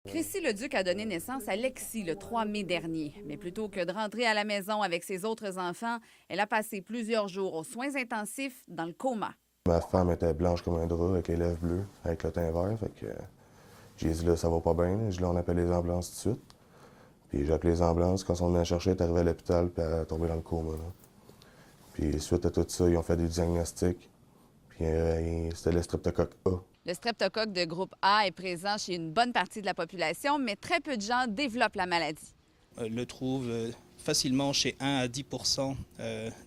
Chrissy Leduc a donné naissance à Lexi le 3 mai dernier. Mais plutôt que de rentrer à la maison avec ses autres enfants, elle a passé plusieurs jours aux soins intensifs dans le coma. Ma femme était blanche comme un drap, avec les lèvres bleues, avec le teint vert. Fait que j'ai dit là, ça va pas bien. J'ai dit là, on appelle les ambulances tout de suite. Puis j'ai appelé les ambulances. Quand ils sont venus la chercher, elle est arrivée à l'hôpital, puis elle est tombée dans le coma. Là. Puis suite à tout ça, ils ont fait des diagnostics. Puis c'était le streptocoque A. Le streptocoque de groupe A est présent chez une bonne partie de la population, mais très peu de gens développent la maladie. Le trouve facilement chez 1 à 10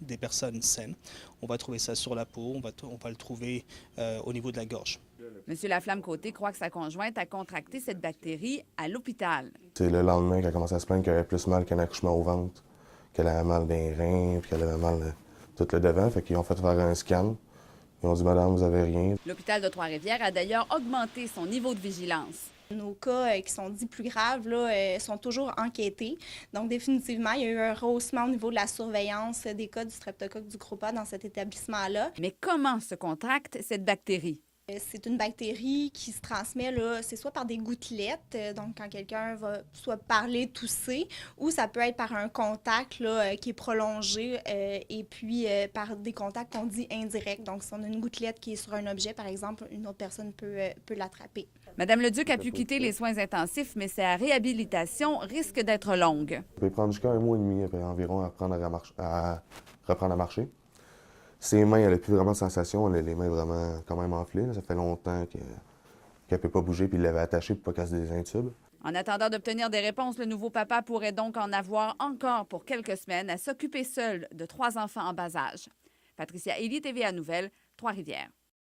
des personnes saines. On va trouver ça sur la peau, on va le trouver au niveau de la gorge. M. Laflamme-Côté croit que sa conjointe a contracté cette bactérie à l'hôpital. C'est le lendemain qu'elle a commencé à se plaindre qu'elle avait plus mal qu'un accouchement au ventre, qu'elle avait mal dans les reins, puis qu'elle avait mal tout le devant. Fait qu'ils ont fait faire un scan. Ils ont dit, madame, vous avez rien. L'hôpital de Trois-Rivières a d'ailleurs augmenté son niveau de vigilance. Nos cas qui sont dits plus graves là, sont toujours enquêtés. Donc, définitivement, il y a eu un rehaussement au niveau de la surveillance des cas du streptocoque du groupe A dans cet établissement-là. Mais comment se contracte cette bactérie? C'est une bactérie qui se transmet, là, c'est soit par des gouttelettes, donc quand quelqu'un va soit parler, tousser, ou ça peut être par un contact là, qui est prolongé, et puis par des contacts qu'on dit indirects. Donc, si on a une gouttelette qui est sur un objet, par exemple, une autre personne peut l'attraper. Madame Leduc a pu quitter les soins intensifs, mais sa réhabilitation risque d'être longue. Ça peut prendre jusqu'à 1 mois et demi environ à reprendre à marcher. Ses mains, elle n'a plus vraiment de sensation, elle a les mains vraiment quand même enflées. Là. Ça fait longtemps qu'elle ne peut pas bouger, puis il l'avait attachée pour pas casser des intubes. En attendant d'obtenir des réponses, le nouveau papa pourrait donc en avoir encore pour quelques semaines à s'occuper seul de 3 enfants en bas âge. Patricia Ely, TVA Nouvelles, Trois-Rivières.